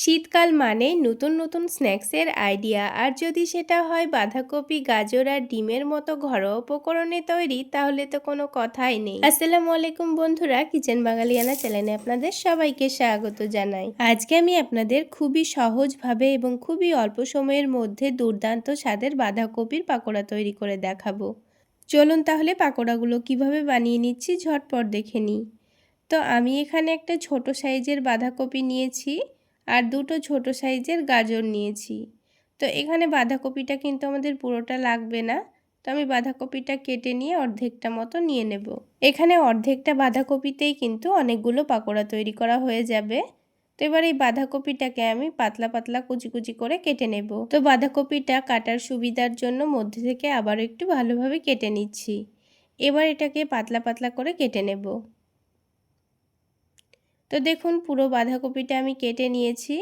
শীতকাল মানেই নতুন নতুন স্ন্যাক্সের আইডিয়া, আর যদি সেটা হয় বাঁধাকপি, গাজর আর ডিমের মতো ঘরোয়া উপকরণে তৈরি, তাহলে তো কোনো কথাই নেই। আসসালামু আলাইকুম বন্ধুরা, কিচেন বাঙালিয়ানা চ্যানেলে আপনাদের সবাইকে স্বাগত জানাই। আজকে আমি আপনাদের খুবই সহজভাবে এবং খুবই অল্প সময়ের মধ্যে দুর্দান্ত স্বাদের বাঁধাকপির পাকোড়া তৈরি করে দেখাবো। চলুন তাহলে পাকোড়াগুলো কিভাবে বানিয়ে নিচ্ছি ঝটপট দেখে নিই। তো আমি এখানে একটা ছোট সাইজের বাঁধাকপি নিয়েছি আর দুটো ছোট সাইজের গাজর নিয়েছি। তো এখানে বাঁধাকপিটা কিন্তু আমাদের পুরোটা লাগবে না, তো আমি বাঁধাকপিটা কেটে নিয়ে অর্ধেকটা মতো নিয়ে নেব। এখানে অর্ধেকটা বাঁধাকপিতেই কিন্তু অনেকগুলো পাকোড়া তৈরি করা হয়ে যাবে। তো এবার এই বাঁধাকপিটাকে আমি পাতলা পাতলা কুচি কুচি করে কেটে নেব। তো বাঁধাকপিটা কাটার সুবিধার জন্য মধ্যে থেকে আবার একটু ভালোভাবে কেটে নিচ্ছি। এবার এটাকে পাতলা পাতলা করে কেটে নেব। তো দেখুন পুরো বাঁধাকপিটা আমি কেটে নিয়েছি।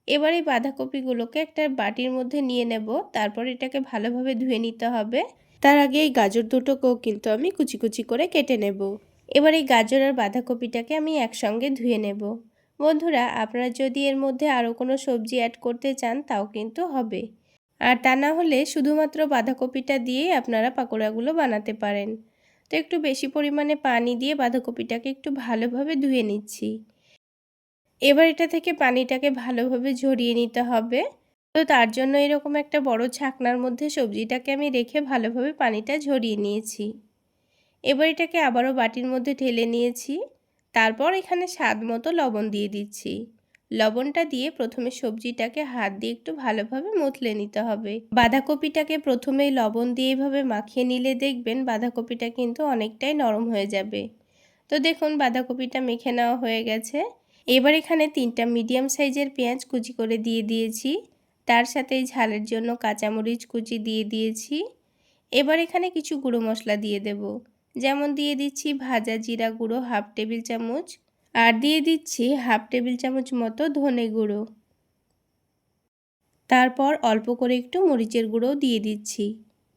এবার এই বাঁধাকপিগুলোকে একটা বাটির মধ্যে নিয়ে নেব, তারপর এটাকে ভালোভাবে ধুয়ে নিতে হবে। তার আগে এই গাজর দুটোকেও কিন্তু আমি কুচি কুচি করে কেটে নেব। এবার এই গাজর আর বাঁধাকপিটাকে আমি একসঙ্গে ধুয়ে নেব। বন্ধুরা, আপনারা যদি এর মধ্যে আরও কোনো সবজি অ্যাড করতে চান তাও কিন্তু হবে, আর তা না হলে শুধুমাত্র বাঁধাকপিটা দিয়েই আপনারা পাকোড়াগুলো বানাতে পারেন। তো একটু বেশি পরিমাণে পানি দিয়ে বাঁধাকপিটাকে একটু ভালোভাবে ধুয়ে নিচ্ছি। এবার এটা থেকে পানিটাকে ভালোভাবে ঝরিয়ে নিতে হবে। তো তার জন্য এরকম একটা বড় ছাকনার মধ্যে সবজিটাকে আমি রেখে ভালোভাবে পানিটা ঝরিয়ে নিয়েছি। এবার এটাকে আবারও বাটির মধ্যে ঢেলে নিয়েছি। তারপর এখানে স্বাদ মতো লবণ দিয়ে দিচ্ছি। লবণটা দিয়ে প্রথমে সবজিটাকে হাত দিয়ে একটু ভালোভাবে মথলে নিতে হবে। বাঁধাকপিটাকে প্রথমেই লবণ দিয়ে এভাবে মাখিয়ে নিলে দেখবেন বাঁধাকপিটা কিন্তু অনেকটাই নরম হয়ে যাবে। তো দেখুন বাঁধাকপিটা মেখে নেওয়া হয়ে গেছে। এবার এখানে 3টা মিডিয়াম সাইজের পেঁয়াজ কুচি করে দিয়ে দিয়েছি। তার সাথে ঝালের জন্য কাঁচামরিচ কুচি দিয়ে দিয়েছি। এবার এখানে কিছু গুঁড়ো মশলা দিয়ে দেব, যেমন দিয়ে দিচ্ছি ভাজা জিরা গুঁড়ো 1/2 টেবিল চামচ, আর দিয়ে দিচ্ছি 1/2 টেবিল চামচ মতো ধনে গুঁড়ো। তারপর অল্প করে একটু মরিচের গুঁড়োও দিয়ে দিচ্ছি।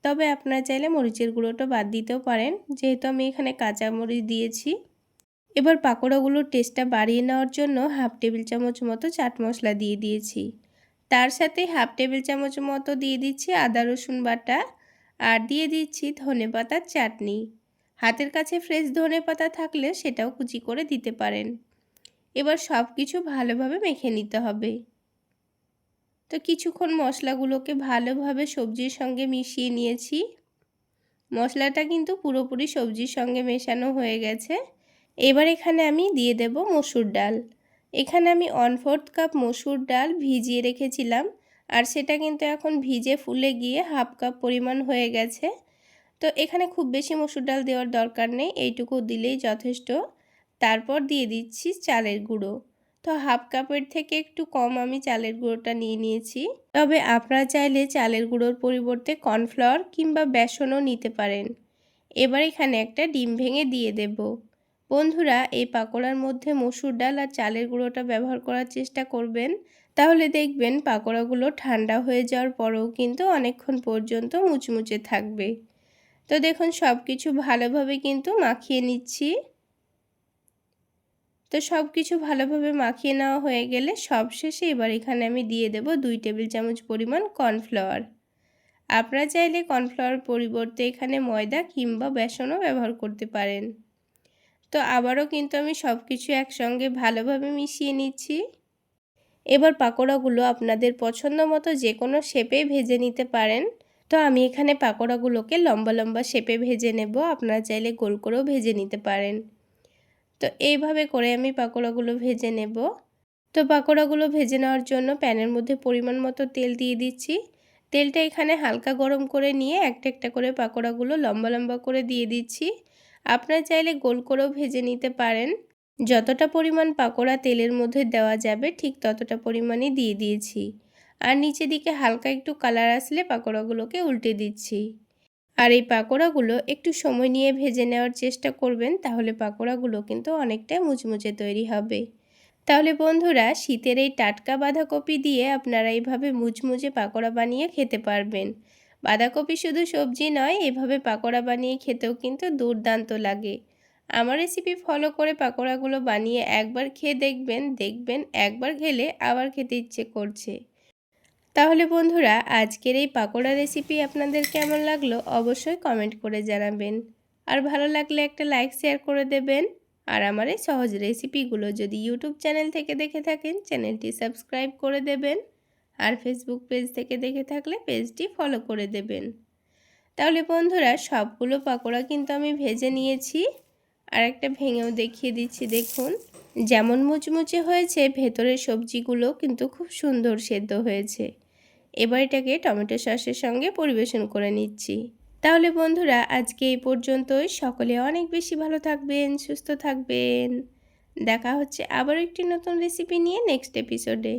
তবে আপনারা চাইলে মরিচের গুঁড়োটা বাদ দিতেও পারেন, যেহেতু আমি এখানে কাঁচামরিচ দিয়েছি। এবার পাকোড়াগুলোর টেস্টটা বাড়িয়ে নেওয়ার জন্য 1/2 টেবিল চামচ মতো চাট মশলা দিয়ে দিয়েছি। তার সাথে 1/2 টেবিল চামচ মতো দিয়ে দিচ্ছি আদা রসুন বাটা, আর দিয়ে দিচ্ছি ধনেপাতার চাটনি। হাতের কাছে ফ্রেশ ধনেপাতা থাকলে সেটাও কুচি করে দিতে পারেন। এবার সব কিছু ভালোভাবে মেখে নিতে হবে। তো কিছুক্ষণ মশলাগুলোকে ভালোভাবে সবজির সঙ্গে মিশিয়ে নিয়েছি। মশলাটা কিন্তু পুরোপুরি সবজির সঙ্গে মেশানো হয়ে গেছে। এবার এখানে আমি দিয়ে দেব মসুর ডাল। এখানে আমি 1/4 কাপ মসুর ডাল ভিজিয়ে রেখেছিলাম, আর সেটা কিন্তু এখন ভিজে ফুলে গিয়ে 1/2 কাপ পরিমাণ হয়ে গেছে। তো এখানে খুব বেশি মসুর ডাল দেওয়ার দরকার নেই, এইটুকু দিলেই যথেষ্ট। তারপর দিয়ে দিচ্ছি চালের গুঁড়ো। তো 1/2 কাপের থেকে একটু কম আমি চালের গুঁড়োটা নিয়ে নিয়েছি। তবে আপনারা চাইলে চালের গুঁড়োর পরিবর্তে কর্নফ্লাওয়ার কিংবা বেসনও নিতে পারেন। এবার এখানে একটা ডিম ভেঙে দিয়ে দেব। বন্ধুরা, এই পাকোড়ার মধ্যে মসুর ডাল আর চালের গুঁড়োটা ব্যবহার করার চেষ্টা করবেন, তাহলে দেখবেন পাকোড়াগুলো ঠান্ডা হয়ে যাওয়ার পরেও কিন্তু অনেকক্ষণ পর্যন্ত মুচমুচে থাকবে। তো দেখুন সব কিছু ভালোভাবে কিন্তু মাখিয়ে নিচ্ছি। তো সব কিছু ভালোভাবে মাখিয়ে নেওয়া হয়ে গেলে সবশেষে এবার এখানে আমি দিয়ে দেব 2 টেবিল চামচ পরিমাণ কর্নফ্লাওয়ার। আপনারা চাইলে কর্নফ্লাওয়ার পরিবর্তে এখানে ময়দা কিংবা বেসনও ব্যবহার করতে পারেন। তো আবারও কিন্তু আমি সব কিছু একসঙ্গে ভালোভাবে মিশিয়ে নিচ্ছি। এবার পাকোড়াগুলো আপনাদের পছন্দ মতো যে কোনো শেপে ভেজে নিতে পারেন। তো আমি এখানে পাকোড়াগুলোকে লম্বা লম্বা শেপে ভেজে নেব, আপনারা চাইলে গোল করেও ভেজে নিতে পারেন। তো এইভাবে করে আমি পাকোড়াগুলো ভেজে নেব। তো পাকোড়াগুলো ভেজে নেওয়ার জন্য প্যানের মধ্যে পরিমাণ মতো তেল দিয়ে দিচ্ছি। তেলটা এখানে হালকা গরম করে নিয়ে একটা একটা করে পাকোড়াগুলো লম্বা লম্বা করে দিয়ে দিচ্ছি। আপনারা চাইলে গোল করেও ভেজে নিতে পারেন। যতটা পরিমাণ পাকোড়া তেলের মধ্যে দেওয়া যাবে ঠিক ততটা পরিমাণই দিয়ে দিয়েছি। আর নিচের দিকে হালকা একটু কালার আসলে পাকোড়াগুলোকে উল্টে দিচ্ছি। আর এই পাকোড়াগুলো একটু সময় নিয়ে ভেজে নেওয়ার চেষ্টা করবেন, তাহলে পাকোড়াগুলো কিন্তু অনেকটা মুচমুচে তৈরি হবে। তাহলে বন্ধুরা, শীতের এই টাটকা বাঁধাকপি দিয়ে আপনারা এইভাবে মুচমুচে পাকোড়া বানিয়ে খেতে পারবেন। বাঁধাকপি শুধু সবজি নয়, এভাবে পাকোড়া বানিয়ে খেতেও কিন্তু দুর্দান্ত লাগে। আমার রেসিপি ফলো করে পাকোড়াগুলো বানিয়ে একবার খেয়ে দেখবেন একবার খেলে আবার খেতে ইচ্ছে করছে। তাহলে বন্ধুরা, আজকের এই পাকোড়া রেসিপি আপনাদের কেমন লাগলো অবশ্যই কমেন্ট করে জানাবেন। আর ভালো লাগলে একটা লাইক শেয়ার করে দেবেন। আর আমার এই সহজ রেসিপিগুলো যদি ইউটিউব চ্যানেল থেকে দেখে থাকেন চ্যানেলটি সাবস্ক্রাইব করে দেবেন। আর ফেসবুক পেজ থেকে দেখে থাকলে পেজটি ফলো করে দেবেন। তাহলে বন্ধুরা, সবগুলো পাকোড়া কিন্তু আমি ভেজে নিয়েছি। আর একটা ভেঙেও দেখিয়ে দিচ্ছি, দেখুন যেমন মুচমুচে হয়েছে, ভেতরের সবজিগুলো কিন্তু খুব সুন্দর সেদ্ধ হয়েছে। এবার এটাকে টমেটো সসের সঙ্গে পরিবেশন করে নিচ্ছি। তাহলে বন্ধুরা, আজকে এই পর্যন্তই। সকলে অনেক বেশি ভালো থাকবেন, সুস্থ থাকবেন। দেখা হচ্ছে আবার একটি নতুন রেসিপি নিয়ে নেক্সট এপিসোডে।